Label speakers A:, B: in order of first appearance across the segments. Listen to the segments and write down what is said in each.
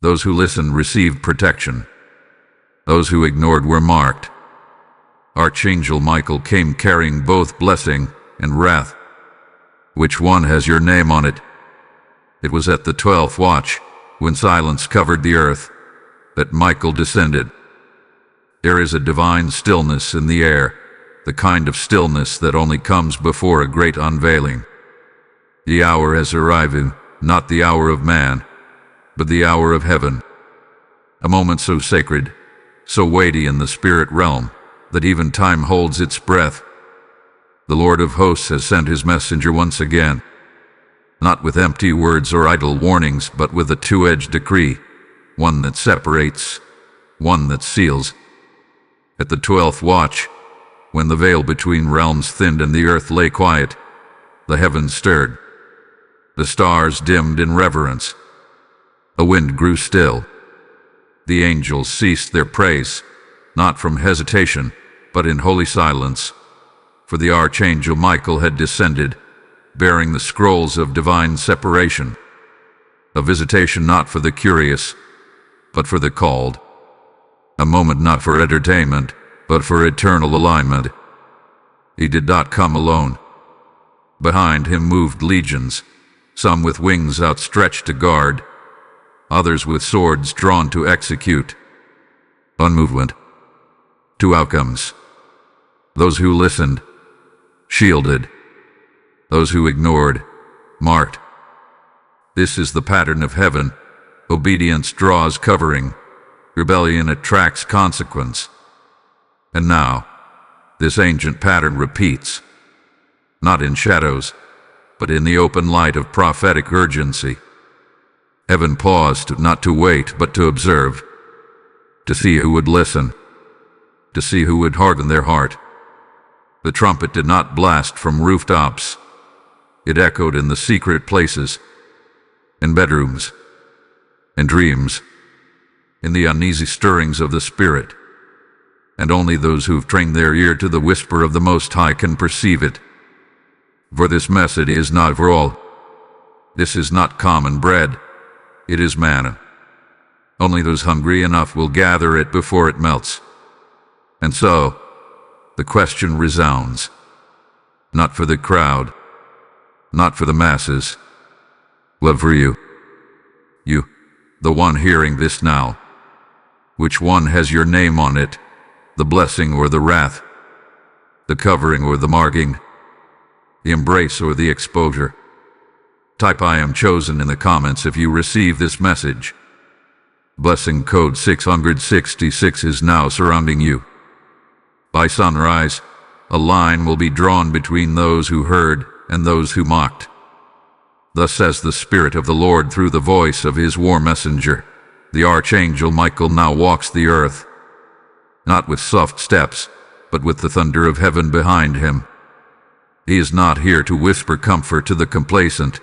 A: Those who listened received protection. Those who ignored were marked. Archangel Michael came carrying both blessing and wrath. Which one has your name on it? It was at the 12th watch, when silence covered the earth, that Michael descended. There is a divine stillness in the air, the kind of stillness that only comes before a great unveiling. The hour has arrived, not the hour of man, but the hour of heaven. A moment so sacred, so weighty in the spirit realm, that even time holds its breath. The Lord of hosts has sent his messenger once again, not with empty words or idle warnings, but with a two-edged decree, one that separates, one that seals. At the 12th watch, when the veil between realms thinned and the earth lay quiet, the heavens stirred. The stars dimmed in reverence. The wind grew still. The angels ceased their praise, not from hesitation, but in holy silence. For the Archangel Michael had descended, bearing the scrolls of divine separation. A visitation not for the curious, but for the called. A moment not for entertainment, but for eternal alignment. He did not come alone. Behind him moved legions, some with wings outstretched to guard, others with swords drawn to execute. One movement, two outcomes. Those who listened, shielded. Those who ignored, marked. This is the pattern of heaven. Obedience draws covering. Rebellion attracts consequence. And now, this ancient pattern repeats, not in shadows, but in the open light of prophetic urgency. Heaven paused not to wait, but to observe, to see who would listen, to see who would harden their heart. The trumpet did not blast from rooftops. It echoed in the secret places, in bedrooms, in dreams, in the uneasy stirrings of the Spirit. And only those who've trained their ear to the whisper of the Most High can perceive it. For this message is not for all. This is not common bread. It is manna. Only those hungry enough will gather it before it melts. And so, the question resounds, not for the crowd, not for the masses, but for you. You, the one hearing this now. Which one has your name on it? The blessing or the wrath? The covering or the marking? The embrace or the exposure? Type I am chosen in the comments if you receive this message. Blessing code 666 is now surrounding you. By sunrise, a line will be drawn between those who heard and those who mocked. Thus says the Spirit of the Lord through the voice of his war messenger. The Archangel Michael now walks the earth, not with soft steps, but with the thunder of heaven behind him. He is not here to whisper comfort to the complacent,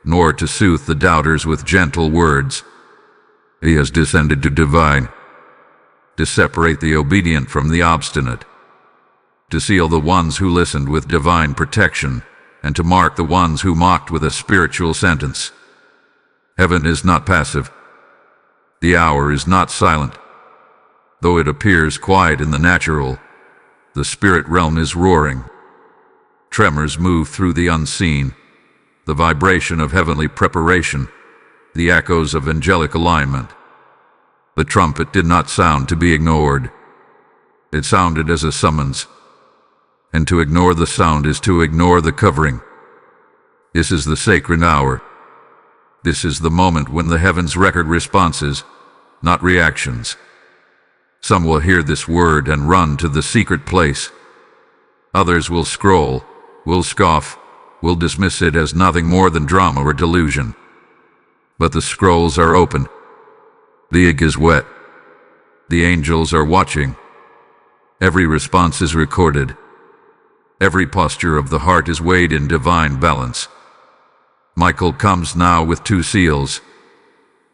A: nor to soothe the doubters with gentle words. He has descended to divine, to separate the obedient from the obstinate, to seal the ones who listened with divine protection, and to mark the ones who mocked with a spiritual sentence. Heaven is not passive. The hour is not silent. Though it appears quiet in the natural, the spirit realm is roaring. Tremors move through the unseen, the vibration of heavenly preparation, the echoes of angelic alignment. The trumpet did not sound to be ignored. It sounded as a summons. And to ignore the sound is to ignore the covering. This is the sacred hour. This is the moment when the heavens record responses, not reactions. Some will hear this word and run to the secret place. Others will scroll, will scoff, will dismiss it as nothing more than drama or delusion. But the scrolls are open. The ink is wet. The angels are watching. Every response is recorded. Every posture of the heart is weighed in divine balance. Michael comes now with two seals,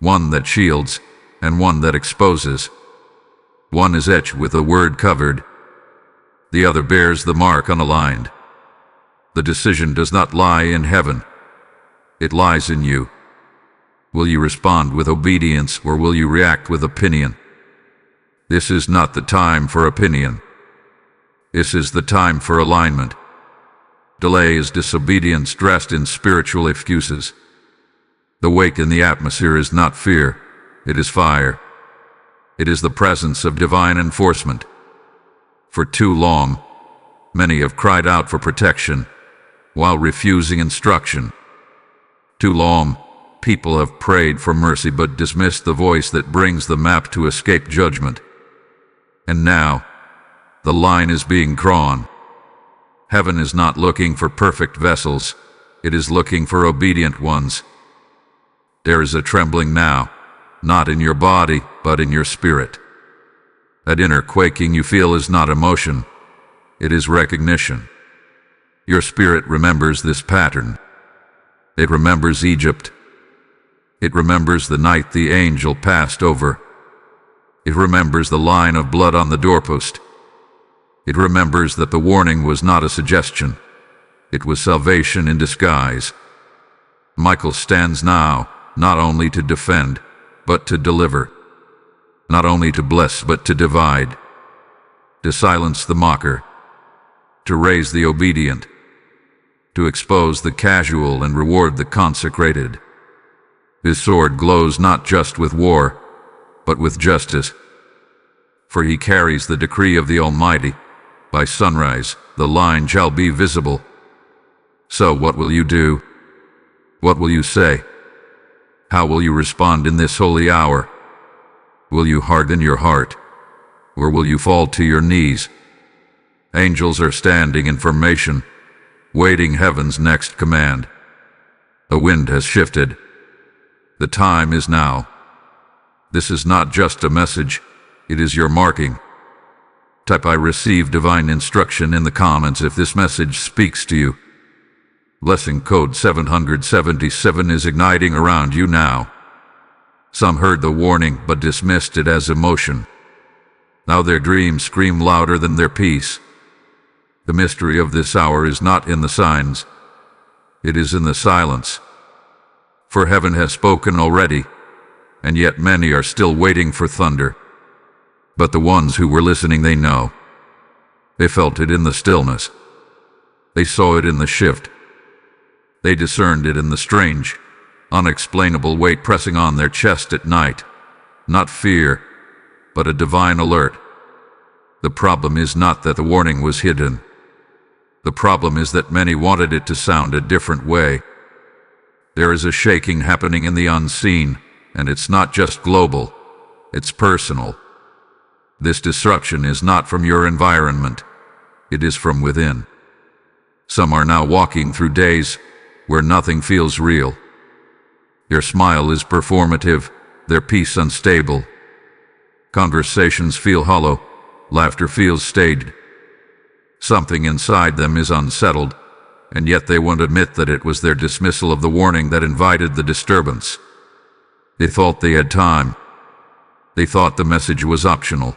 A: one that shields and one that exposes. One is etched with a word covered. The other bears the mark unaligned. The decision does not lie in heaven. It lies in you. Will you respond with obedience, or will you react with opinion? This is not the time for opinion. This is the time for alignment. Delay is disobedience dressed in spiritual excuses. The weight in the atmosphere is not fear, it is fire. It is the presence of divine enforcement. For too long, many have cried out for protection while refusing instruction. Too long, people have prayed for mercy but dismissed the voice that brings the map to escape judgment. And now, the line is being drawn. Heaven is not looking for perfect vessels, it is looking for obedient ones. There is a trembling now, not in your body, but in your spirit. That inner quaking you feel is not emotion, it is recognition. Your spirit remembers this pattern. It remembers Egypt. It remembers the night the angel passed over. It remembers the line of blood on the doorpost. It remembers that the warning was not a suggestion. It was salvation in disguise. Michael stands now, not only to defend, but to deliver. Not only to bless, but to divide. To silence the mocker. To raise the obedient. To expose the casual and reward the consecrated. His sword glows not just with war, but with justice. For he carries the decree of the Almighty. By sunrise, the line shall be visible. So what will you do? What will you say? How will you respond in this holy hour? Will you harden your heart, or will you fall to your knees? Angels are standing in formation, waiting heaven's next command. The wind has shifted. The time is now. This is not just a message, it is your marking. Type "I receive divine instruction" in the comments if this message speaks to you. Blessing code 777 is igniting around you now. Some heard the warning but dismissed it as emotion. Now their dreams scream louder than their peace. The mystery of this hour is not in the signs. It is in the silence. For heaven has spoken already, and yet many are still waiting for thunder. But the ones who were listening, they know. They felt it in the stillness. They saw it in the shift. They discerned it in the strange, unexplainable weight pressing on their chest at night. Not fear, but a divine alert. The problem is not that the warning was hidden. The problem is that many wanted it to sound a different way. There is a shaking happening in the unseen, and it's not just global, it's personal. This disruption is not from your environment, it is from within. Some are now walking through days where nothing feels real. Your smile is performative, their peace unstable. Conversations feel hollow, laughter feels staged. Something inside them is unsettled, and yet they won't admit that it was their dismissal of the warning that invited the disturbance. They thought they had time. They thought the message was optional.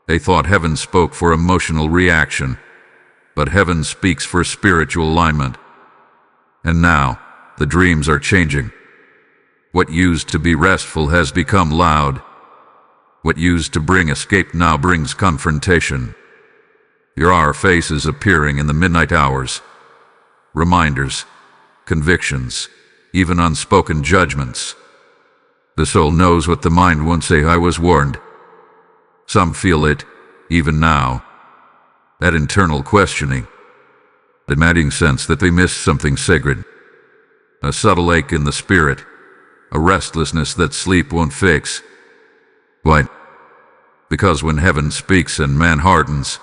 A: They thought heaven spoke for emotional reaction, but heaven speaks for spiritual alignment. And now, the dreams are changing. What used to be restful has become loud. What used to bring escape now brings confrontation. There are faces appearing in the midnight hours. Reminders, convictions, even unspoken judgments. The soul knows what the mind won't say. I was warned. Some feel it, even now. That internal questioning. The nagging sense that they missed something sacred. A subtle ache in the spirit. A restlessness that sleep won't fix. Why? Because when heaven speaks and man hardens,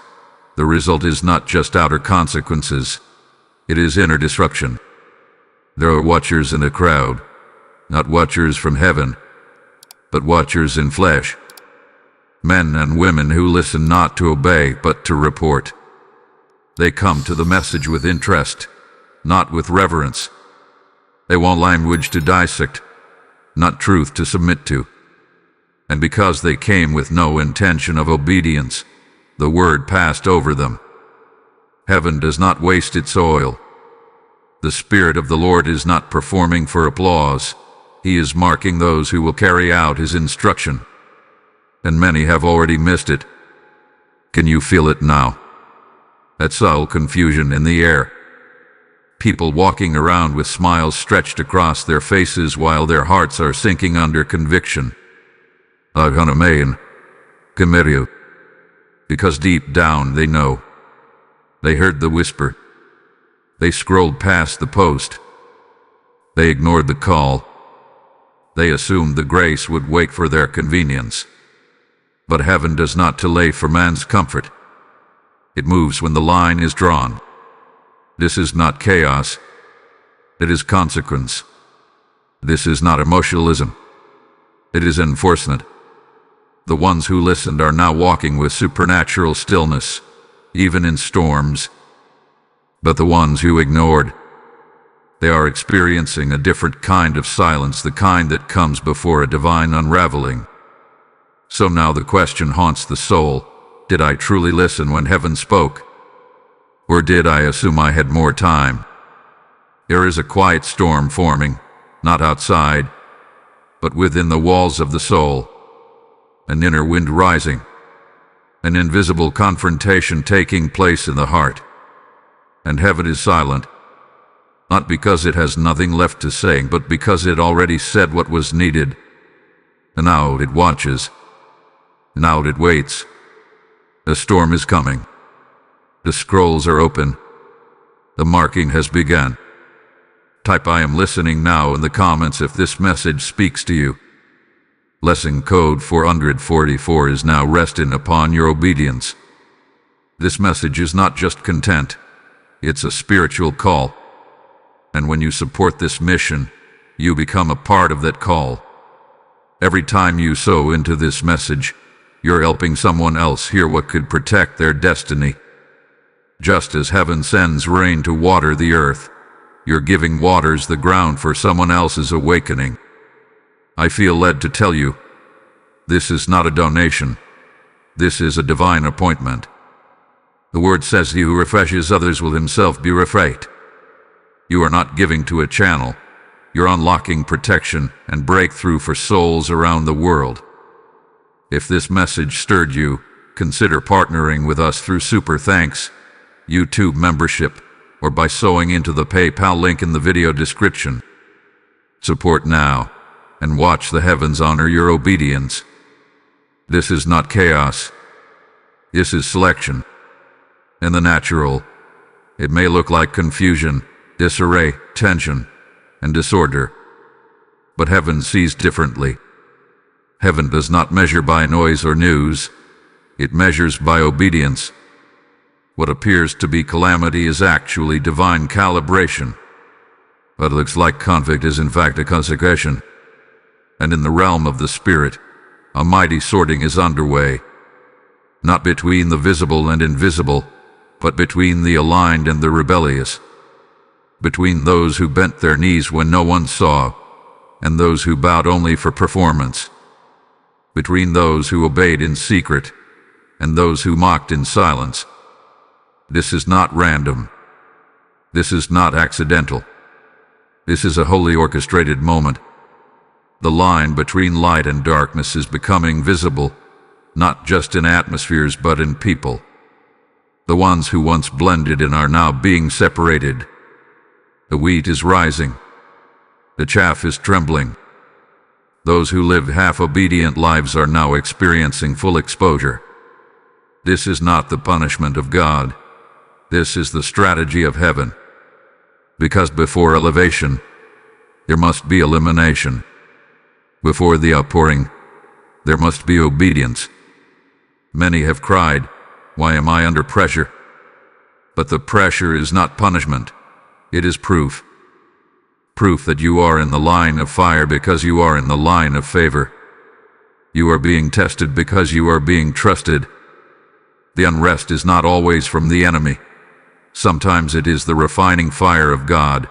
A: the result is not just outer consequences. It is inner disruption. There are watchers in a crowd, not watchers from heaven, but watchers in flesh. Men and women who listen not to obey, but to report. They come to the message with interest, not with reverence. They want language to dissect, not truth to submit to. And because they came with no intention of obedience, the word passed over them. Heaven does not waste its oil. The Spirit of the Lord is not performing for applause. He is marking those who will carry out his instruction. And many have already missed it. Can you feel it now? That subtle confusion in the air. People walking around with smiles stretched across their faces while their hearts are sinking under conviction. Aghanamayan, Kamiru. Because deep down they know. They heard the whisper. They scrolled past the post. They ignored the call. They assumed the grace would wait for their convenience. But heaven does not delay for man's comfort. It moves when the line is drawn. This is not chaos. It is consequence. This is not emotionalism. It is enforcement. The ones who listened are now walking with supernatural stillness, even in storms. But the ones who ignored, they are experiencing a different kind of silence, the kind that comes before a divine unraveling. So now the question haunts the soul: did I truly listen when heaven spoke? Or did I assume I had more time? There is a quiet storm forming, not outside, but within the walls of the soul. An inner wind rising, an invisible confrontation taking place in the heart. And heaven is silent, not because it has nothing left to say, but because it already said what was needed. And now it watches. Now it waits. The storm is coming. The scrolls are open. The marking has begun. Type "I am listening" now in the comments if this message speaks to you. Lesson code 444 is now resting upon your obedience. This message is not just content. It's a spiritual call. And when you support this mission, you become a part of that call. Every time you sow into this message, you're helping someone else hear what could protect their destiny. Just as heaven sends rain to water the earth, you're giving waters the ground for someone else's awakening. I feel led to tell you, this is not a donation. This is a divine appointment. The word says he who refreshes others will himself be refreshed. You are not giving to a channel. You're unlocking protection and breakthrough for souls around the world. If this message stirred you, consider partnering with us through Super Thanks, YouTube membership, or by sewing into the PayPal link in the video description. Support now, and watch the heavens honor your obedience. This is not chaos. This is selection. In the natural, it may look like confusion, disarray, tension, and disorder. But heaven sees differently. Heaven does not measure by noise or news. It measures by obedience. What appears to be calamity is actually divine calibration. What looks like conflict is in fact a consecration. And in the realm of the spirit, a mighty sorting is underway. Not between the visible and invisible, but between the aligned and the rebellious. Between those who bent their knees when no one saw, and those who bowed only for performance. Between those who obeyed in secret, and those who mocked in silence. This is not random. This is not accidental. This is a wholly orchestrated moment. The line between light and darkness is becoming visible, not just in atmospheres but in people. The ones who once blended in are now being separated. The wheat is rising. The chaff is trembling. Those who lived half-obedient lives are now experiencing full exposure. This is not the punishment of God. This is the strategy of heaven. Because before elevation, there must be elimination. Before the outpouring, there must be obedience. Many have cried, "Why am I under pressure?" But the pressure is not punishment. It is proof. Proof that you are in the line of fire because you are in the line of favor. You are being tested because you are being trusted. The unrest is not always from the enemy. Sometimes it is the refining fire of God,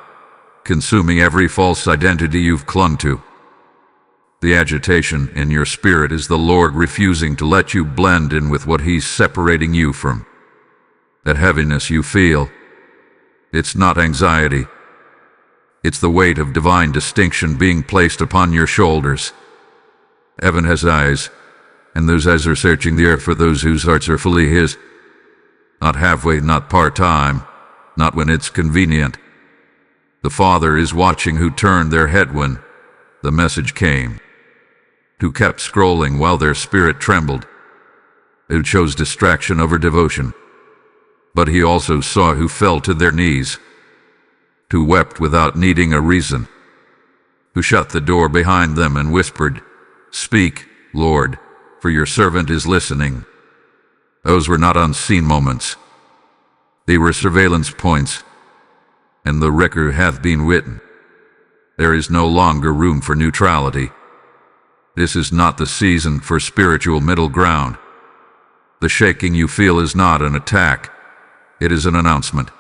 A: consuming every false identity you've clung to. The agitation in your spirit is the Lord refusing to let you blend in with what He's separating you from. That heaviness you feel, it's not anxiety. It's the weight of divine distinction being placed upon your shoulders. Heaven has eyes, and those eyes are searching the earth for those whose hearts are fully His. Not halfway, not part-time, not when it's convenient. The Father is watching who turned their head when the message came, who kept scrolling while their spirit trembled, who chose distraction over devotion. But He also saw who fell to their knees, who wept without needing a reason, who shut the door behind them and whispered, "Speak, Lord, for your servant is listening." Those were not unseen moments. They were surveillance points, and the record hath been written. There is no longer room for neutrality. This is not the season for spiritual middle ground. The shaking you feel is not an attack. It is an announcement.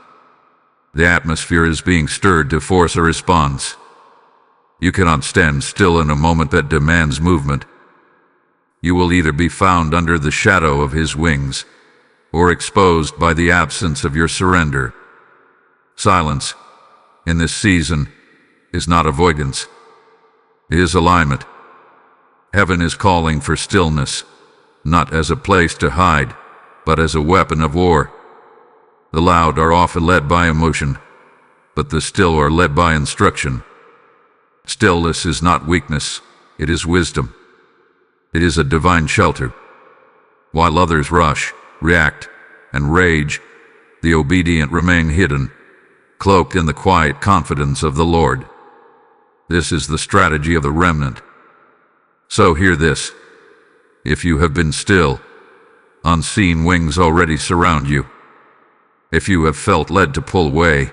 A: The atmosphere is being stirred to force a response. You cannot stand still in a moment that demands movement. You will either be found under the shadow of His wings, or exposed by the absence of your surrender. Silence, in this season, is not avoidance. It is alignment. Heaven is calling for stillness, not as a place to hide, but as a weapon of war. The loud are often led by emotion, but the still are led by instruction. Stillness is not weakness, it is wisdom. It is a divine shelter. While others rush, react, and rage, the obedient remain hidden, cloaked in the quiet confidence of the Lord. This is the strategy of the remnant. So hear this. If you have been still, unseen wings already surround you. If you have felt led to pull away,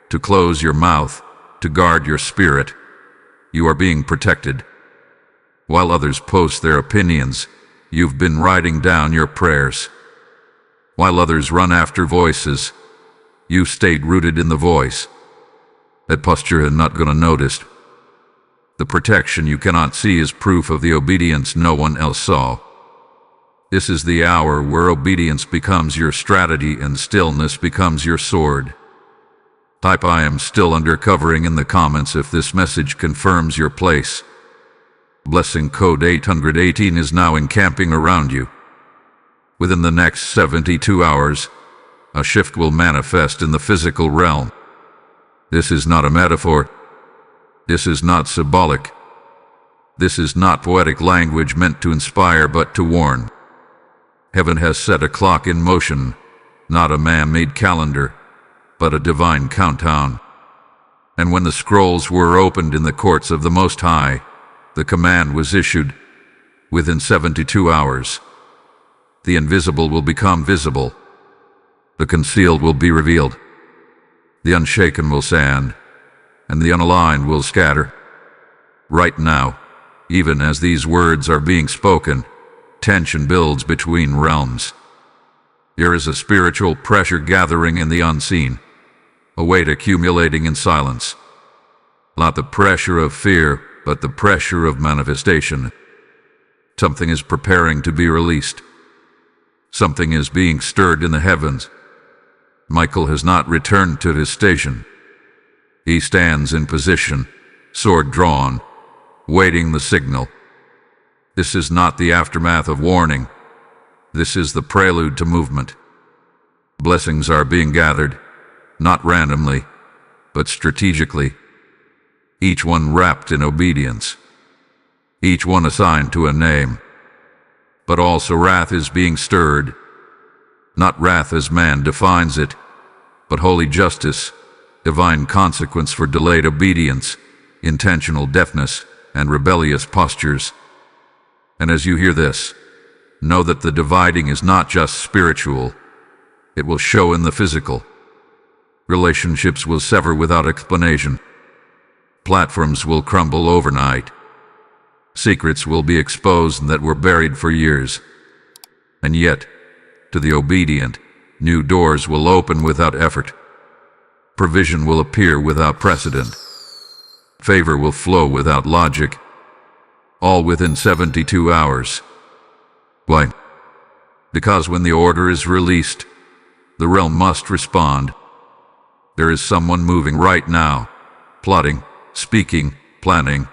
A: to close your mouth, to guard your spirit, you are being protected. While others post their opinions, you've been writing down your prayers. While others run after voices, you stayed rooted in the voice. That posture is not going to notice. The protection you cannot see is proof of the obedience no one else saw. This is the hour where obedience becomes your strategy and stillness becomes your sword. Type "I am still under covering" in the comments if this message confirms your place. Blessing code 818 is now encamping around you. Within the next 72 hours, a shift will manifest in the physical realm. This is not a metaphor. This is not symbolic. This is not poetic language meant to inspire but to warn. Heaven has set a clock in motion, not a man-made calendar, but a divine countdown. And when the scrolls were opened in the courts of the Most High, the command was issued, within 72 hours. The invisible will become visible. The concealed will be revealed. The unshaken will stand, and the unaligned will scatter. Right now, even as these words are being spoken, tension builds between realms. There is a spiritual pressure gathering in the unseen, a weight accumulating in silence. Not the pressure of fear, but the pressure of manifestation. Something is preparing to be released. Something is being stirred in the heavens. Michael has not returned to his station. He stands in position, sword drawn, waiting the signal. This is not the aftermath of warning. This is the prelude to movement. Blessings are being gathered, not randomly, but strategically. Each one wrapped in obedience. Each one assigned to a name. But also wrath is being stirred. Not wrath as man defines it, but holy justice, divine consequence for delayed obedience, intentional deafness, and rebellious postures. And as you hear this, know that the dividing is not just spiritual. It will show in the physical. Relationships will sever without explanation. Platforms will crumble overnight. Secrets will be exposed that were buried for years. And yet, to the obedient, new doors will open without effort. Provision will appear without precedent. Favor will flow without logic. All within 72 hours. Why? Because when the order is released, the realm must respond. There is someone moving right now, plotting, speaking, planning,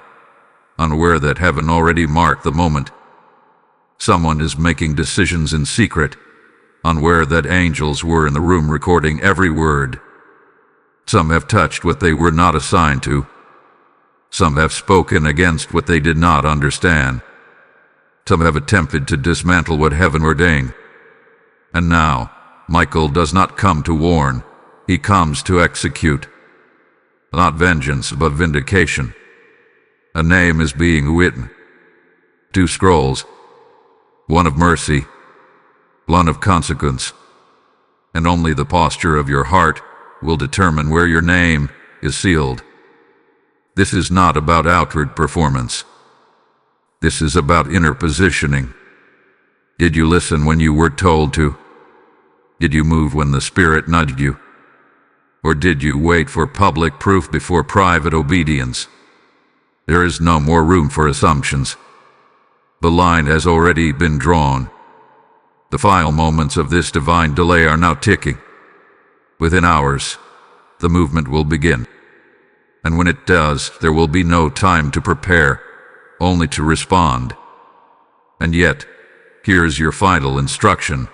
A: unaware that heaven already marked the moment. Someone is making decisions in secret, unaware that angels were in the room recording every word. Some have touched what they were not assigned to. Some have spoken against what they did not understand. Some have attempted to dismantle what heaven ordained. And now, Michael does not come to warn, he comes to execute. Not vengeance, but vindication. A name is being written. 2 scrolls. One of mercy, one of consequence. And only the posture of your heart will determine where your name is sealed. This is not about outward performance. This is about inner positioning. Did you listen when you were told to? Did you move when the Spirit nudged you? Or did you wait for public proof before private obedience? There is no more room for assumptions. The line has already been drawn. The final moments of this divine delay are now ticking. Within hours, the movement will begin. And when it does, there will be no time to prepare, only to respond. And yet, here's your final instruction.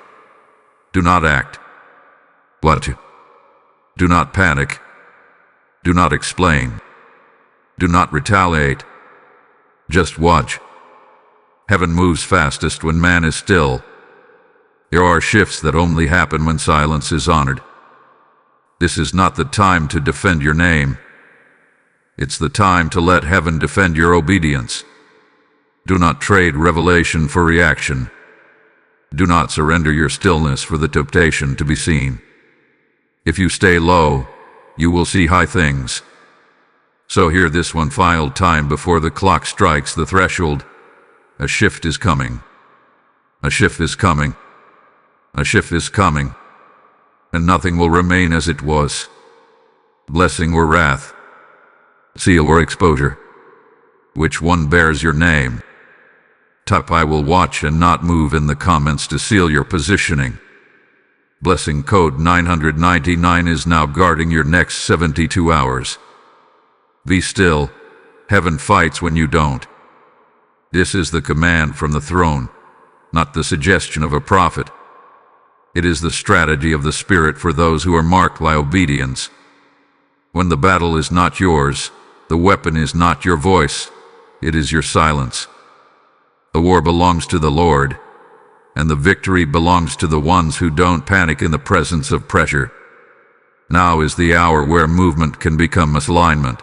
A: Do not act. What? Do not panic. Do not explain. Do not retaliate. Just watch. Heaven moves fastest when man is still. There are shifts that only happen when silence is honored. This is not the time to defend your name. It's the time to let heaven defend your obedience. Do not trade revelation for reaction. Do not surrender your stillness for the temptation to be seen. If you stay low, you will see high things. So hear this one final time before the clock strikes the threshold. A shift is coming. A shift is coming. A shift is coming. And nothing will remain as it was. Blessing or wrath. Seal or exposure. Which one bears your name? Type I will watch and not move in the comments to seal your positioning. Blessing code 999 is now guarding your next 72 hours. Be still. Heaven fights when you don't. This is the command from the throne, not the suggestion of a prophet. It is the strategy of the Spirit for those who are marked by obedience. When the battle is not yours, the weapon is not your voice, it is your silence. The war belongs to the Lord, and the victory belongs to the ones who don't panic in the presence of pressure. Now is the hour where movement can become misalignment.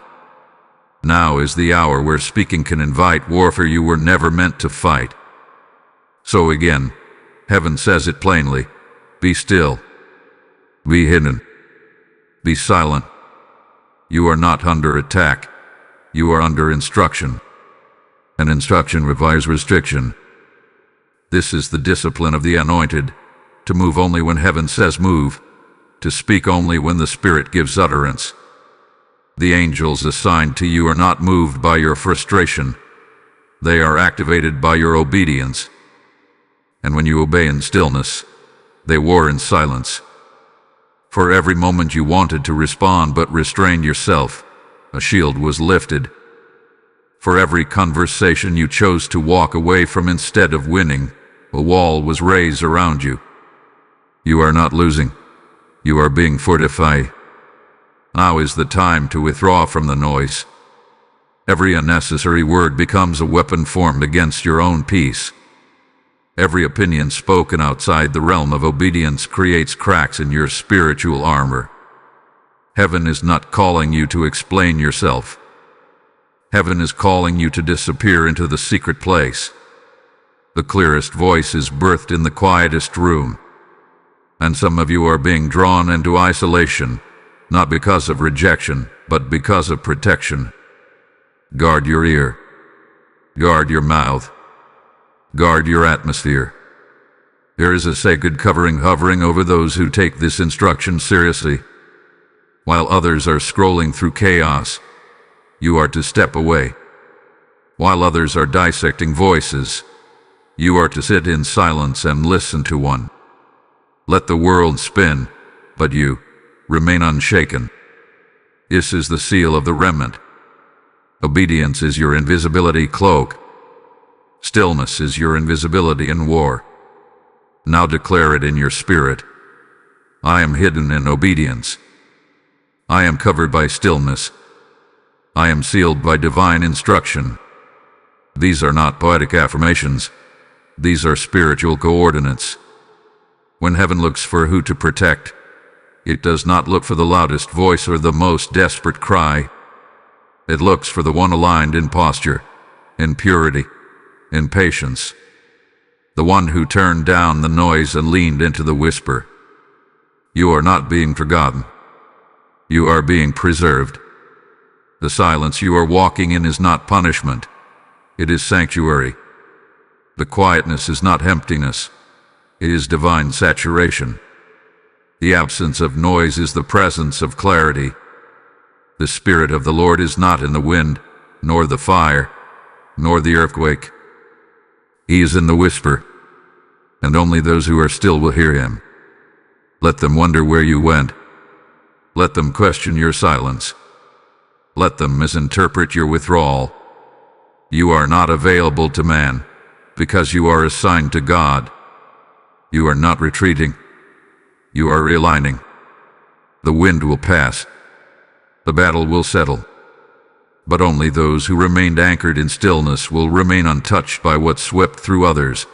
A: Now is the hour where speaking can invite warfare you were never meant to fight. So again, heaven says it plainly. Be still. Be hidden. Be silent. You are not under attack. You are under instruction. And instruction requires restriction. This is the discipline of the anointed, to move only when heaven says move, to speak only when the Spirit gives utterance. The angels assigned to you are not moved by your frustration. They are activated by your obedience. And when you obey in stillness, they war in silence. For every moment you wanted to respond but restrained yourself, a shield was lifted. For every conversation you chose to walk away from instead of winning, a wall was raised around you. You are not losing. You are being fortified. Now is the time to withdraw from the noise. Every unnecessary word becomes a weapon formed against your own peace. Every opinion spoken outside the realm of obedience creates cracks in your spiritual armor. Heaven is not calling you to explain yourself. Heaven is calling you to disappear into the secret place. The clearest voice is birthed in the quietest room. And some of you are being drawn into isolation, not because of rejection, but because of protection. Guard your ear. Guard your mouth. Guard your atmosphere. There is a sacred covering hovering over those who take this instruction seriously. While others are scrolling through chaos, you are to step away. While others are dissecting voices, you are to sit in silence and listen to one. Let the world spin, but you remain unshaken. This is the seal of the remnant. Obedience is your invisibility cloak. Stillness is your invisibility in war. Now declare it in your spirit. I am hidden in obedience. I am covered by stillness. I am sealed by divine instruction. These are not poetic affirmations. These are spiritual coordinates. When heaven looks for who to protect, it does not look for the loudest voice or the most desperate cry. It looks for the one aligned in posture, in purity, in patience. The one who turned down the noise and leaned into the whisper. You are not being forgotten. You are being preserved. The silence you are walking in is not punishment. It is sanctuary. The quietness is not emptiness. It is divine saturation. The absence of noise is the presence of clarity. The Spirit of the Lord is not in the wind, nor the fire, nor the earthquake. He is in the whisper, and only those who are still will hear him. Let them wonder where you went. Let them question your silence. Let them misinterpret your withdrawal. You are not available to man, because you are assigned to God. You are not retreating. You are realigning. The wind will pass. The battle will settle. But only those who remained anchored in stillness will remain untouched by what swept through others.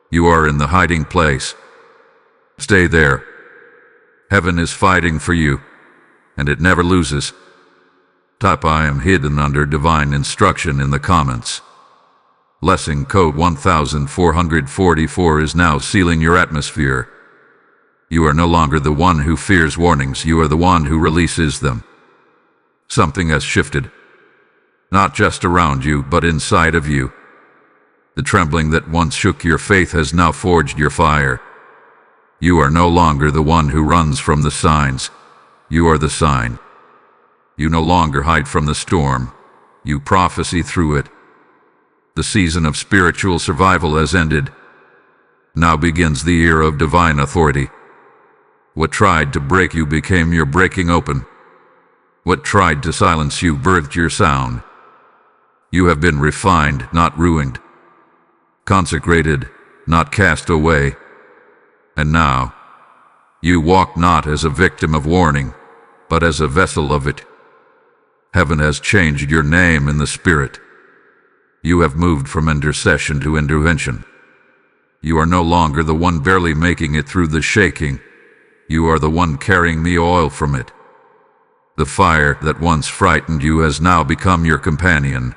A: You are in the hiding place. Stay there. Heaven is fighting for you, and it never loses. Type I am hidden under divine instruction in the comments. Blessing code 1444 is now sealing your atmosphere. You are no longer the one who fears warnings, you are the one who releases them. Something has shifted. Not just around you, but inside of you. The trembling that once shook your faith has now forged your fire. You are no longer the one who runs from the signs. You are the sign. You no longer hide from the storm. You prophesy through it. The season of spiritual survival has ended. Now begins the era of divine authority. What tried to break you became your breaking open. What tried to silence you birthed your sound. You have been refined, not ruined. Consecrated, not cast away. And now, you walk not as a victim of warning, but as a vessel of it. Heaven has changed your name in the Spirit. You have moved from intercession to intervention. You are no longer the one barely making it through the shaking. You are the one carrying the oil from it. The fire that once frightened you has now become your companion.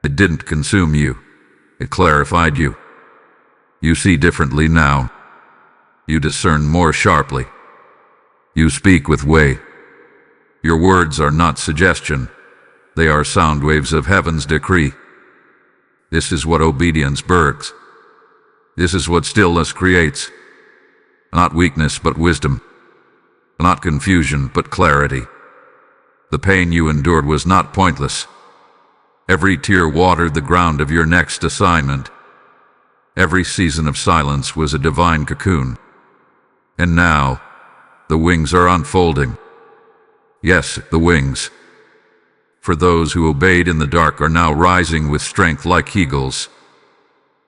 A: It didn't consume you. It clarified you. You see differently now. You discern more sharply. You speak with weight. Your words are not suggestion. They are sound waves of heaven's decree. This is what obedience births. This is what stillness creates. Not weakness, but wisdom. Not confusion, but clarity. The pain you endured was not pointless. Every tear watered the ground of your next assignment. Every season of silence was a divine cocoon. And now, the wings are unfolding. Yes, the wings. For those who obeyed in the dark are now rising with strength like eagles.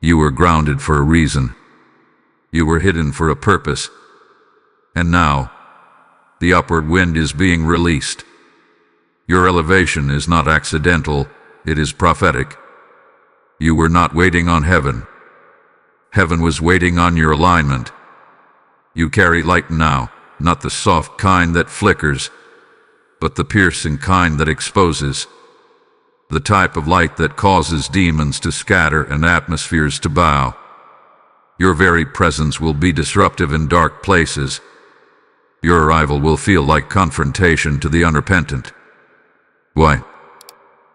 A: You were grounded for a reason. You were hidden for a purpose. And now, the upward wind is being released. Your elevation is not accidental, it is prophetic. You were not waiting on heaven. Heaven was waiting on your alignment. You carry light now, not the soft kind that flickers, but the piercing kind that exposes. The type of light that causes demons to scatter and atmospheres to bow. Your very presence will be disruptive in dark places. Your arrival will feel like confrontation to the unrepentant. Why?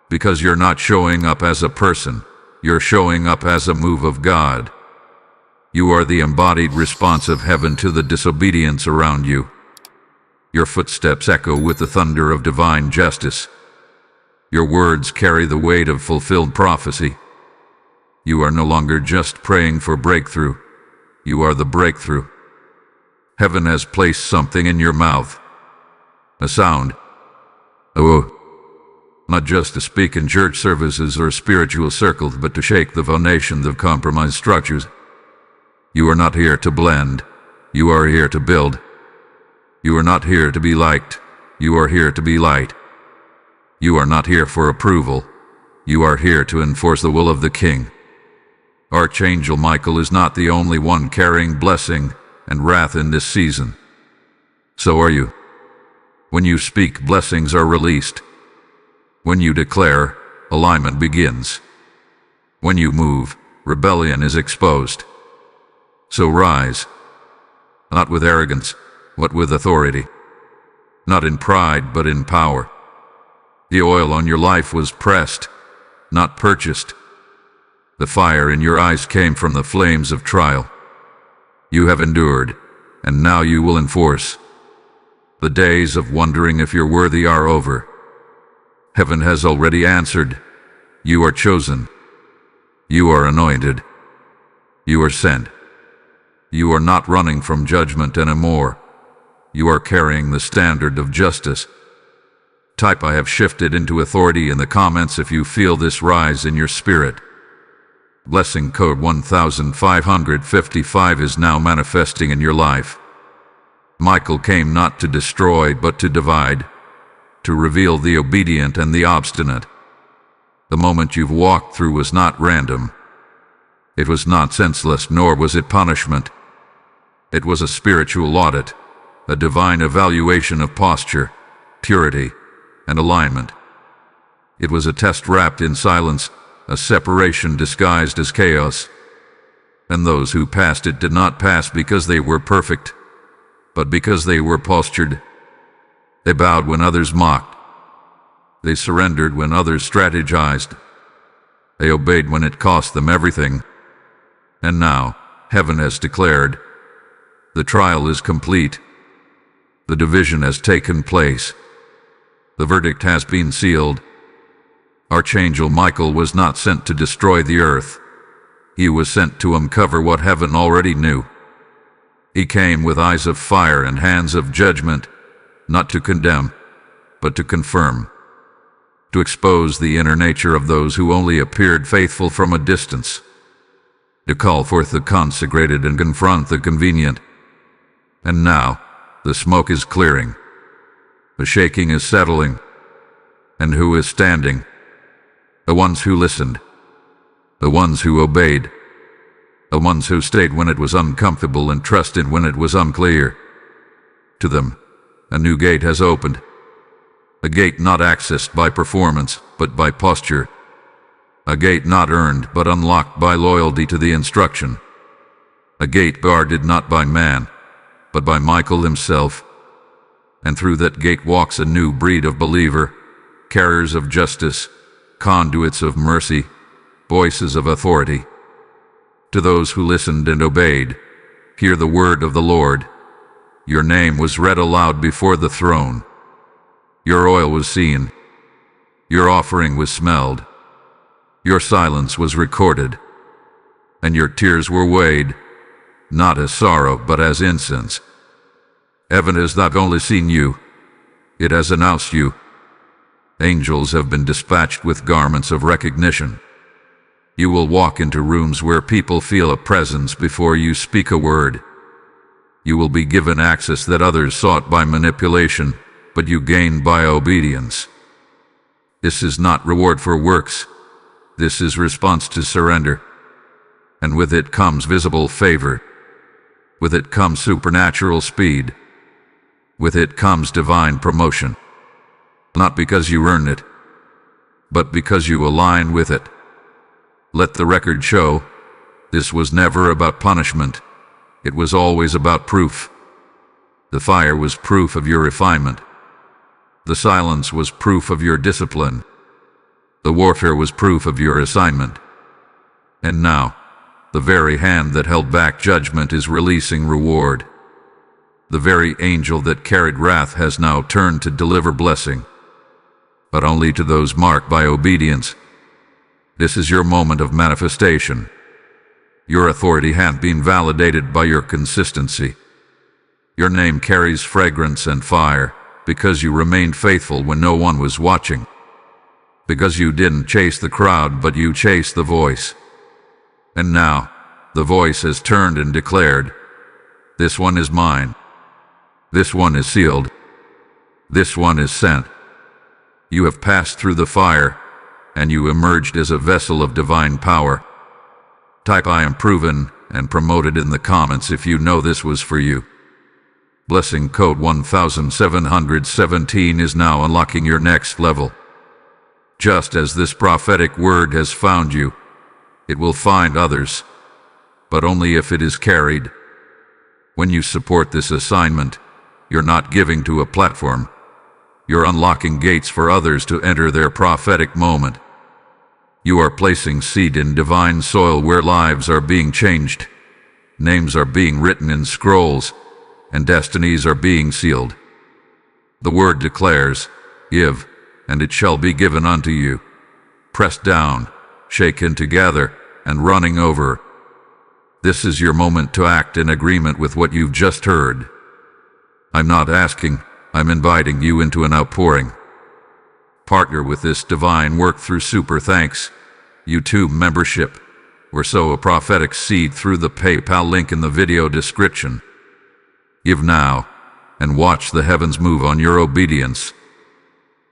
A: Because you're not showing up as a person, you're showing up as a move of God. You are the embodied response of heaven to the disobedience around you. Your footsteps echo with the thunder of divine justice. Your words carry the weight of fulfilled prophecy. You are no longer just praying for breakthrough. You are the breakthrough. Heaven has placed something in your mouth. A sound, Oh, not just to speak in church services or spiritual circles, but to shake the foundations of compromised structures. You are not here to blend. You are here to build. You are not here to be liked. You are here to be light. You are not here for approval. You are here to enforce the will of the King. Archangel Michael is not the only one carrying blessing and wrath in this season. So are you. When you speak, blessings are released. When you declare, alignment begins. When you move, rebellion is exposed. So rise, not with arrogance, but with authority. Not in pride, but in power. The oil on your life was pressed, not purchased. The fire in your eyes came from the flames of trial. You have endured, and now you will enforce. The days of wondering if you're worthy are over. Heaven has already answered. You are chosen. You are anointed. You are sent. You are not running from judgment anymore. You are carrying the standard of justice. Type "I have shifted into authority" in the comments if you feel this rise in your spirit. Blessing code 1555 is now manifesting in your life. Michael came not to destroy, but to divide, to reveal the obedient and the obstinate. The moment you've walked through was not random. It was not senseless, nor was it punishment. It was a spiritual audit, a divine evaluation of posture, purity, and alignment. It was a test wrapped in silence, a separation disguised as chaos. And those who passed it did not pass because they were perfect, but because they were postured. They bowed when others mocked. They surrendered when others strategized. They obeyed when it cost them everything. And now, heaven has declared, the trial is complete. The division has taken place. The verdict has been sealed. Archangel Michael was not sent to destroy the earth. He was sent to uncover what heaven already knew. He came with eyes of fire and hands of judgment, not to condemn, but to confirm, to expose the inner nature of those who only appeared faithful from a distance, to call forth the consecrated and confront the convenient. And now, the smoke is clearing. The shaking is settling. And who is standing? The ones who listened. The ones who obeyed. The ones who stayed when it was uncomfortable and trusted when it was unclear. To them, a new gate has opened. A gate not accessed by performance, but by posture. A gate not earned, but unlocked by loyalty to the instruction. A gate guarded not by man, but by Michael himself. And through that gate walks a new breed of believer, carriers of justice, conduits of mercy, voices of authority. To those who listened and obeyed, hear the word of the Lord. Your name was read aloud before the throne. Your oil was seen. Your offering was smelled. Your silence was recorded. And your tears were weighed, not as sorrow, but as incense. Heaven has not only seen you, it has announced you. Angels have been dispatched with garments of recognition. You will walk into rooms where people feel a presence before you speak a word. You will be given access that others sought by manipulation, but you gained by obedience. This is not reward for works. This is response to surrender. And with it comes visible favor. With it comes supernatural speed. With it comes divine promotion. Not because you earn it, but because you align with it. Let the record show, this was never about punishment. It was always about proof. The fire was proof of your refinement. The silence was proof of your discipline. The warfare was proof of your assignment. And now, the very hand that held back judgment is releasing reward. The very angel that carried wrath has now turned to deliver blessing, but only to those marked by obedience. This is your moment of manifestation. Your authority hath been validated by your consistency. Your name carries fragrance and fire, because you remained faithful when no one was watching. Because you didn't chase the crowd, but you chased the voice. And now, the voice has turned and declared, "This one is mine. This one is sealed. This one is sent." You have passed through the fire, and you emerged as a vessel of divine power. Type "I am proven" and promoted in the comments if you know this was for you. Blessing code 1717 is now unlocking your next level. Just as this prophetic word has found you, it will find others, but only if it is carried. When you support this assignment, you're not giving to a platform. You're unlocking gates for others to enter their prophetic moment. You are placing seed in divine soil where lives are being changed, names are being written in scrolls, and destinies are being sealed. The word declares, "Give, and it shall be given unto you, pressed down, shaken together, and running over." This is your moment to act in agreement with what you've just heard. I'm not asking, I'm inviting you into an outpouring. Partner with this divine work through Super Thanks YouTube membership, or sow a prophetic seed through the PayPal link in the video description. Give now, and watch the heavens move on your obedience.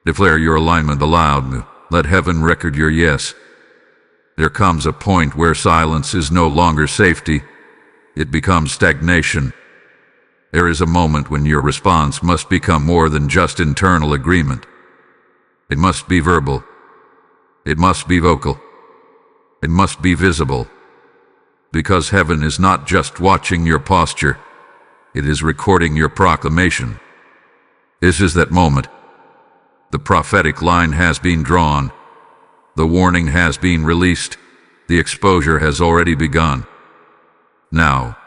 A: Declare your alignment aloud. Let heaven record your yes. There comes a point where silence is no longer safety. It becomes stagnation. There is a moment when your response must become more than just internal agreement. It must be verbal. It must be vocal. It must be visible. Because heaven is not just watching your posture, it is recording your proclamation. This is that moment. The prophetic line has been drawn. The warning has been released. The exposure has already begun. Now,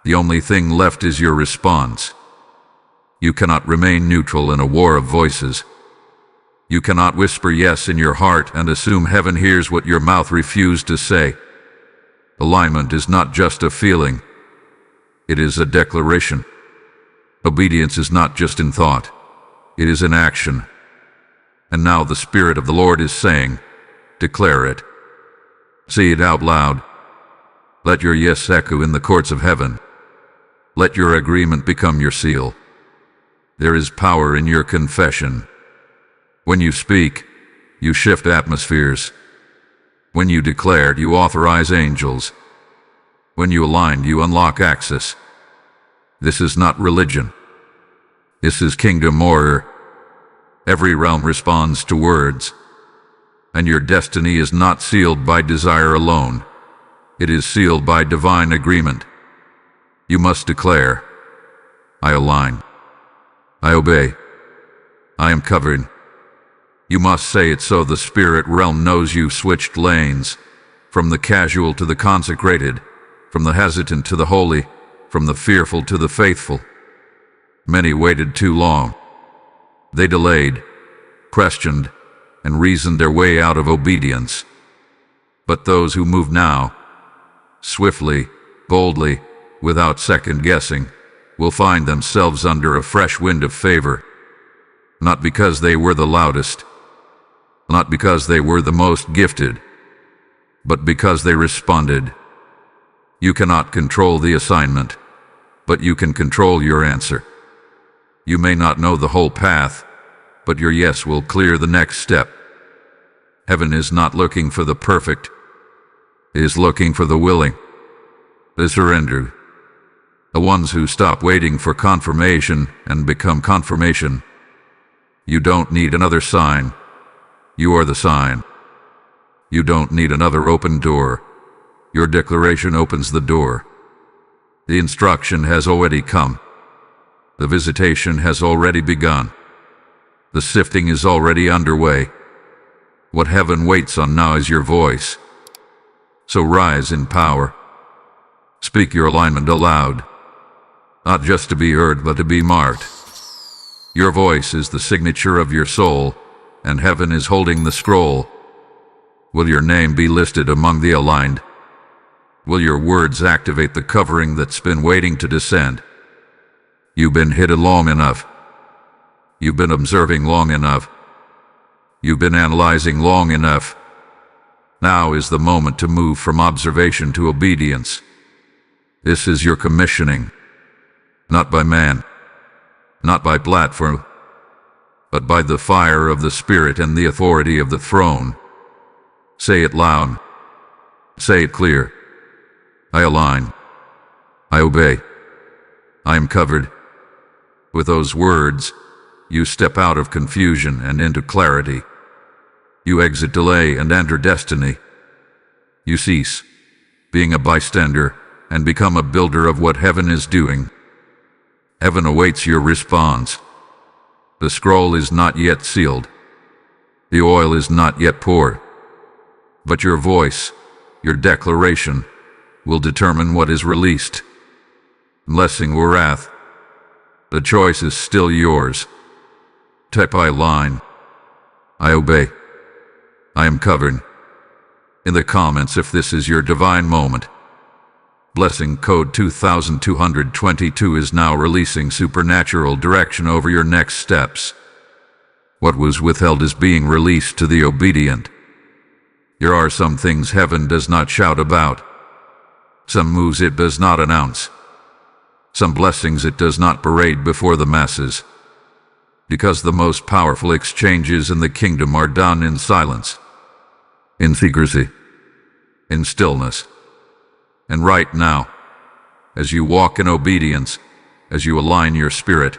A: the only thing left is your response. You cannot remain neutral in a war of voices. You cannot whisper yes in your heart and assume heaven hears what your mouth refused to say. Alignment is not just a feeling. It is a declaration. Obedience is not just in thought. It is in action. And now the Spirit of the Lord is saying, declare it. Say it out loud. Let your yes echo in the courts of heaven. Let your agreement become your seal. There is power in your confession. When you speak, you shift atmospheres. When you declare, you authorize angels. When you align, you unlock access. This is not religion. This is kingdom order. Every realm responds to words. And your destiny is not sealed by desire alone. It is sealed by divine agreement. You must declare, I align. I obey. I am covered. You must say it so the spirit realm knows you've switched lanes, from the casual to the consecrated, from the hesitant to the holy, from the fearful to the faithful. Many waited too long. They delayed, questioned, and reasoned their way out of obedience. But those who move now, swiftly, boldly, without second guessing, will find themselves under a fresh wind of favor. Not because they were the loudest, not because they were the most gifted, but because they responded. You cannot control the assignment, but you can control your answer. You may not know the whole path, but your yes will clear the next step. Heaven is not looking for the perfect. It is looking for the willing, the surrender, the ones who stop waiting for confirmation and become confirmation. You don't need another sign. You are the sign. You don't need another open door. Your declaration opens the door. The instruction has already come. The visitation has already begun. The sifting is already underway. What heaven waits on now is your voice. So rise in power. Speak your alignment aloud. Not just to be heard, but to be marked. Your voice is the signature of your soul, and heaven is holding the scroll. Will your name be listed among the aligned? Will your words activate the covering that's been waiting to descend? You've been hidden long enough. You've been observing long enough. You've been analyzing long enough. Now is the moment to move from observation to obedience. This is your commissioning. Not by man, not by platform, but by the fire of the Spirit and the authority of the throne. Say it loud. Say it clear. I align. I obey. I am covered. With those words, you step out of confusion and into clarity. You exit delay and enter destiny. You cease being a bystander and become a builder of what heaven is doing. Heaven awaits your response. The scroll is not yet sealed. The oil is not yet poured. But your voice, your declaration, will determine what is released. Blessing or wrath, the choice is still yours. Type I align. I obey. I am covered. In the comments if this is your divine moment. Blessing code 2222 is now releasing supernatural direction over your next steps. What was withheld is being released to the obedient. There are some things heaven does not shout about. Some moves it does not announce. Some blessings it does not parade before the masses. Because the most powerful exchanges in the kingdom are done in silence, in secrecy, in stillness. And right now, as you walk in obedience, as you align your spirit,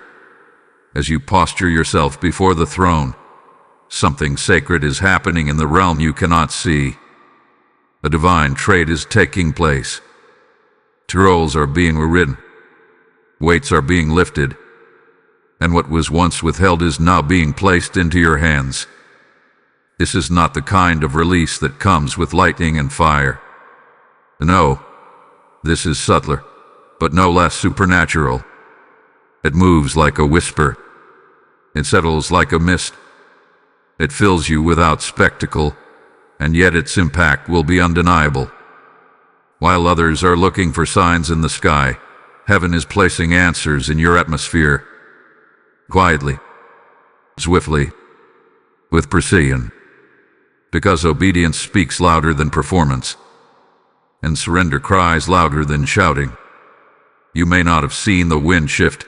A: as you posture yourself before the throne, something sacred is happening in the realm you cannot see. A divine trade is taking place. Roles are being rewritten. Weights are being lifted. And what was once withheld is now being placed into your hands. This is not the kind of release that comes with lightning and fire. No, this is subtler, but no less supernatural. It moves like a whisper. It settles like a mist. It fills you without spectacle, and yet its impact will be undeniable. While others are looking for signs in the sky, heaven is placing answers in your atmosphere. Quietly, swiftly, with precision. Because obedience speaks louder than performance, and surrender cries louder than shouting. You may not have seen the wind shift,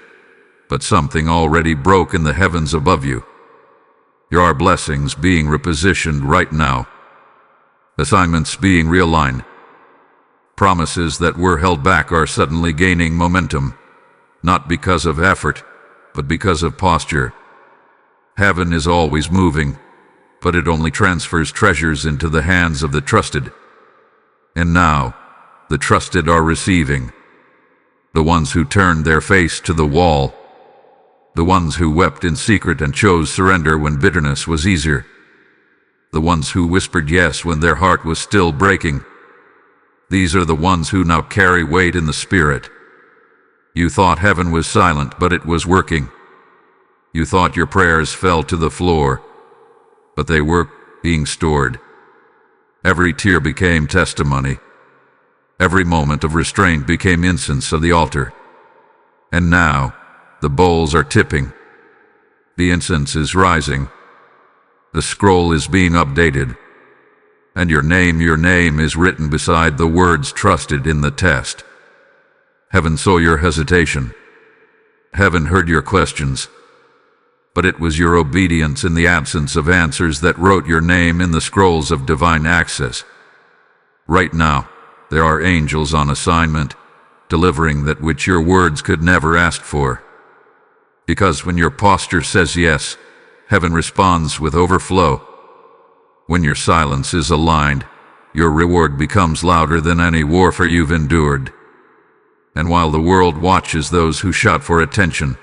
A: but something already broke in the heavens above you. There are blessings being repositioned right now. Assignments being realigned. Promises that were held back are suddenly gaining momentum, not because of effort, but because of posture. Heaven is always moving, but it only transfers treasures into the hands of the trusted. And now, the trusted are receiving. The ones who turned their face to the wall. The ones who wept in secret and chose surrender when bitterness was easier. The ones who whispered yes when their heart was still breaking. These are the ones who now carry weight in the Spirit. You thought heaven was silent, but it was working. You thought your prayers fell to the floor, but they were being stored. Every tear became testimony. Every moment of restraint became incense of the altar. And now, the bowls are tipping. The incense is rising. The scroll is being updated. And your name is written beside the words trusted in the test. Heaven saw your hesitation. Heaven heard your questions. But it was your obedience in the absence of answers that wrote your name in the scrolls of divine access. Right now, there are angels on assignment, delivering that which your words could never ask for. Because when your posture says yes, heaven responds with overflow. When your silence is aligned, your reward becomes louder than any warfare you've endured. And while the world watches those who shout for attention,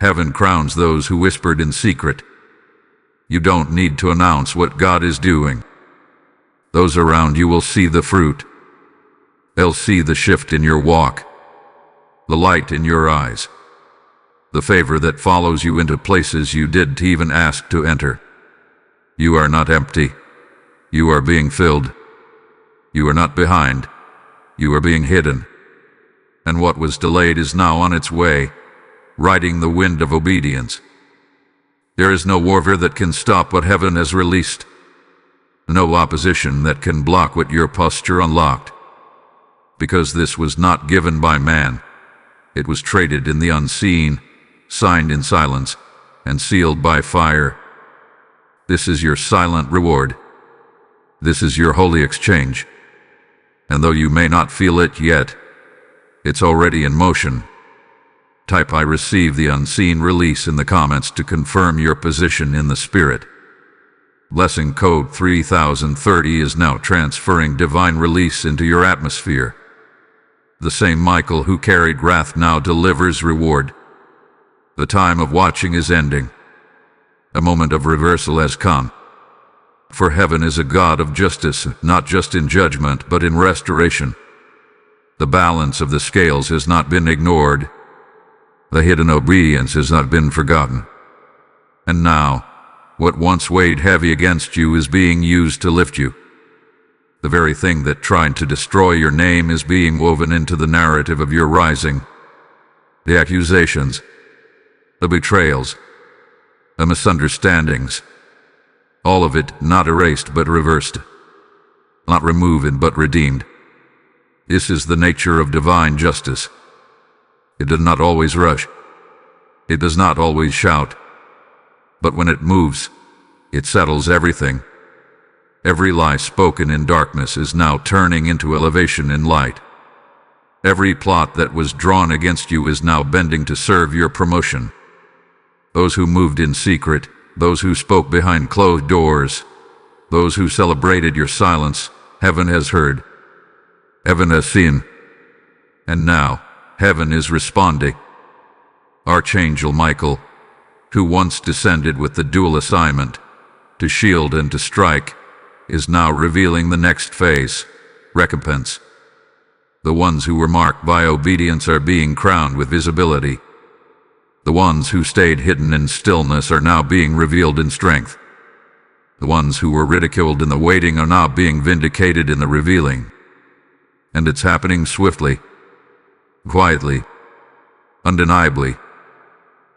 A: heaven crowns those who whispered in secret. You don't need to announce what God is doing. Those around you will see the fruit. They'll see the shift in your walk, the light in your eyes, the favor that follows you into places you didn't even ask to enter. You are not empty. You are being filled. You are not behind. You are being hidden. And what was delayed is now on its way, riding the wind of obedience. There is no warfare that can stop what heaven has released. No opposition that can block what your posture unlocked. Because this was not given by man. It was traded in the unseen, signed in silence, and sealed by fire. This is your silent reward. This is your holy exchange. And though you may not feel it yet, it's already in motion. Type "I receive the unseen release" in the comments to confirm your position in the Spirit. Blessing code 3030 is now transferring divine release into your atmosphere. The same Michael who carried wrath now delivers reward. The time of watching is ending. A moment of reversal has come. For heaven is a God of justice, not just in judgment, but in restoration. The balance of the scales has not been ignored. The hidden obedience has not been forgotten. And now, what once weighed heavy against you is being used to lift you. The very thing that tried to destroy your name is being woven into the narrative of your rising. The accusations, the betrayals, the misunderstandings, all of it not erased but reversed, not removed but redeemed. This is the nature of divine justice. It does not always rush. It does not always shout. But when it moves, it settles everything. Every lie spoken in darkness is now turning into elevation in light. Every plot that was drawn against you is now bending to serve your promotion. Those who moved in secret, those who spoke behind closed doors, those who celebrated your silence, heaven has heard. Heaven has seen. And now, heaven is responding. Archangel Michael, who once descended with the dual assignment, to shield and to strike, is now revealing the next phase, recompense. The ones who were marked by obedience are being crowned with visibility. The ones who stayed hidden in stillness are now being revealed in strength. The ones who were ridiculed in the waiting are now being vindicated in the revealing. And it's happening swiftly, quietly, undeniably.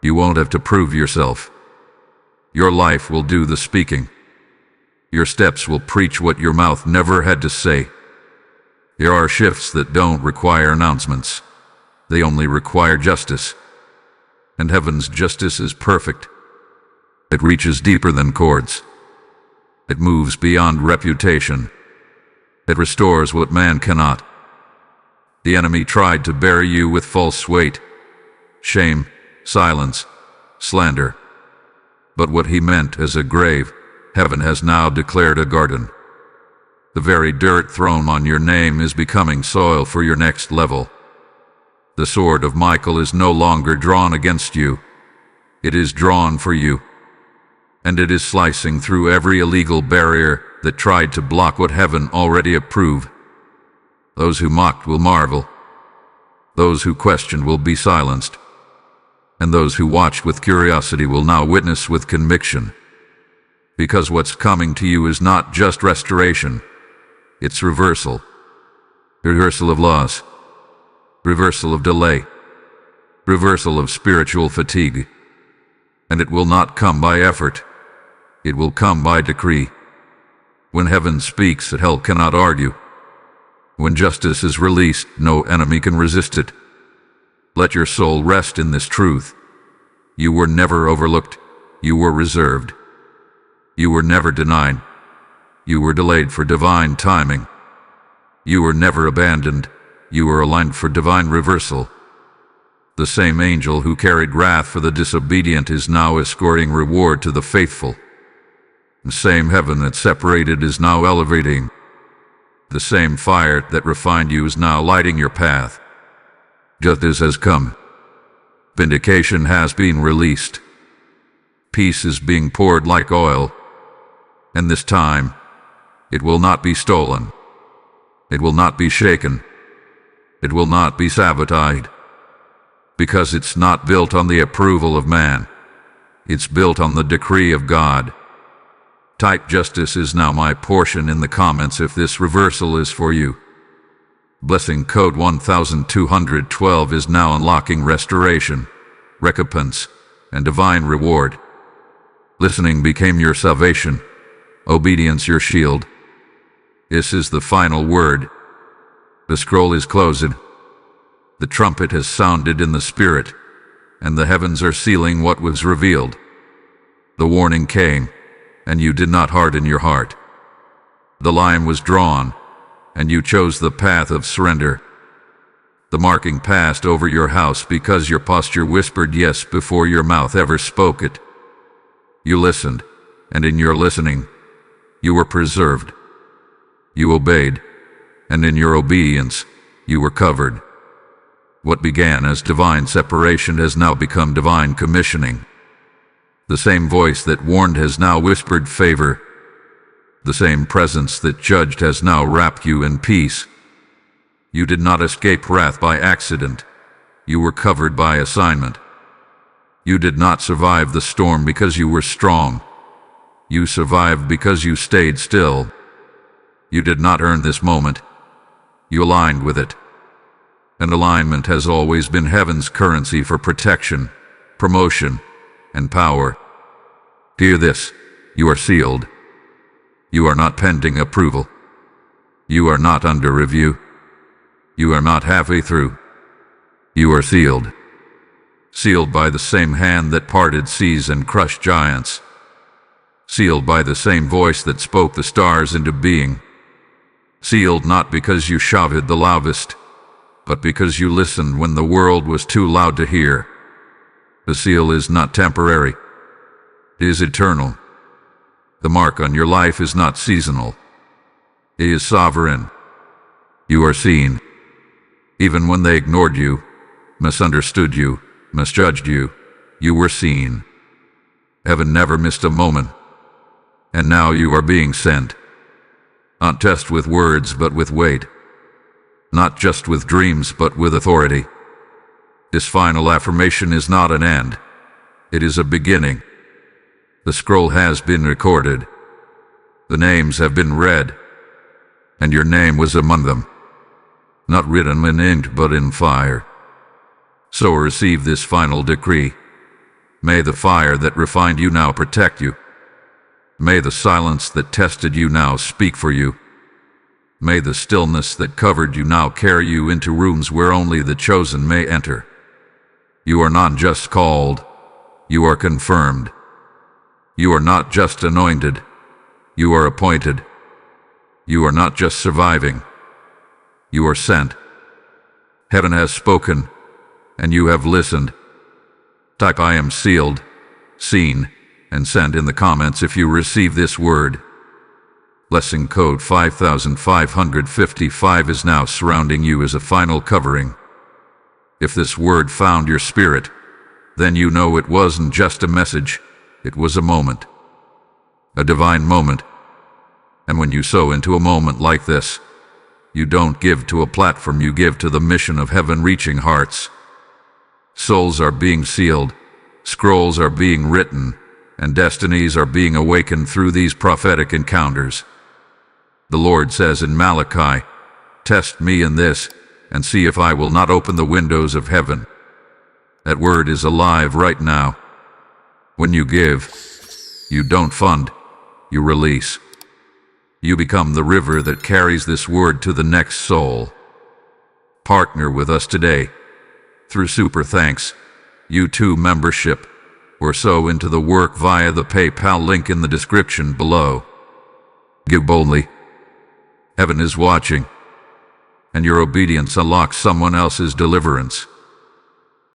A: You won't have to prove yourself. Your life will do the speaking. Your steps will preach what your mouth never had to say. There are shifts that don't require announcements. They only require justice. And heaven's justice is perfect. It reaches deeper than cords. It moves beyond reputation. It restores what man cannot. The enemy tried to bury you with false weight, shame, silence, slander. But what he meant as a grave, heaven has now declared a garden. The very dirt thrown on your name is becoming soil for your next level. The sword of Michael is no longer drawn against you. It is drawn for you. And it is slicing through every illegal barrier that tried to block what heaven already approved. Those who mocked will marvel. Those who questioned will be silenced. And those who watched with curiosity will now witness with conviction. Because what's coming to you is not just restoration. It's reversal. Reversal of loss. Reversal of delay. Reversal of spiritual fatigue. And it will not come by effort. It will come by decree. When heaven speaks, hell cannot argue. When justice is released, no enemy can resist it. Let your soul rest in this truth. You were never overlooked. You were reserved. You were never denied. You were delayed for divine timing. You were never abandoned. You were aligned for divine reversal. The same angel who carried wrath for the disobedient is now escorting reward to the faithful. The same heaven that separated is now elevating. The same fire that refined you is now lighting your path. Justice has come. Vindication has been released. Peace is being poured like oil. And this time, it will not be stolen. It will not be shaken. It will not be sabotaged. Because it's not built on the approval of man. It's built on the decree of God. Type "Justice is now my portion" in the comments if this reversal is for you. Blessing code 1212 is now unlocking restoration, recompense, and divine reward. Listening became your salvation, obedience your shield. This is the final word. The scroll is closed. The trumpet has sounded in the spirit, and the heavens are sealing what was revealed. The warning came, and you did not harden your heart. The line was drawn, and you chose the path of surrender. The marking passed over your house because your posture whispered yes before your mouth ever spoke it. You listened, and in your listening, you were preserved. You obeyed, and in your obedience, you were covered. What began as divine separation has now become divine commissioning. The same voice that warned has now whispered favor. The same presence that judged has now wrapped you in peace. You did not escape wrath by accident. You were covered by assignment. You did not survive the storm because you were strong. You survived because you stayed still. You did not earn this moment. You aligned with it. And alignment has always been heaven's currency for protection, promotion, and power. Hear this, you are sealed. You are not pending approval. You are not under review. You are not halfway through. You are sealed. Sealed by the same hand that parted seas and crushed giants. Sealed by the same voice that spoke the stars into being. Sealed not because you shouted the loudest, but because you listened when the world was too loud to hear. The seal is not temporary. It is eternal. The mark on your life is not seasonal. It is sovereign. You are seen. Even when they ignored you, misunderstood you, misjudged you, you were seen. Heaven never missed a moment. And now you are being sent. Not just with words, but with weight. Not just with dreams, but with authority. This final affirmation is not an end. It is a beginning. The scroll has been recorded. The names have been read. And your name was among them. Not written in ink, but in fire. So receive this final decree. May the fire that refined you now protect you. May the silence that tested you now speak for you. May the stillness that covered you now carry you into rooms where only the chosen may enter. You are not just called, you are confirmed. You are not just anointed, you are appointed. You are not just surviving, you are sent. Heaven has spoken, and you have listened. Type I am sealed, seen, and send in the comments if you receive this word. Blessing code 5555 is now surrounding you as a final covering. If this word found your spirit, then you know it wasn't just a message, it was a moment. A divine moment. And when you sow into a moment like this, you don't give to a platform, you give to the mission of heaven reaching hearts. Souls are being sealed, scrolls are being written, and destinies are being awakened through these prophetic encounters. The Lord says in Malachi, "Test me in this, and see if I will not open the windows of heaven." That word is alive right now. When you give, you don't fund, you release. You become the river that carries this word to the next soul. Partner with us today through Super Thanks, U2 membership, or sow into the work via the PayPal link in the description below. Give boldly. Heaven is watching, and your obedience unlocks someone else's deliverance.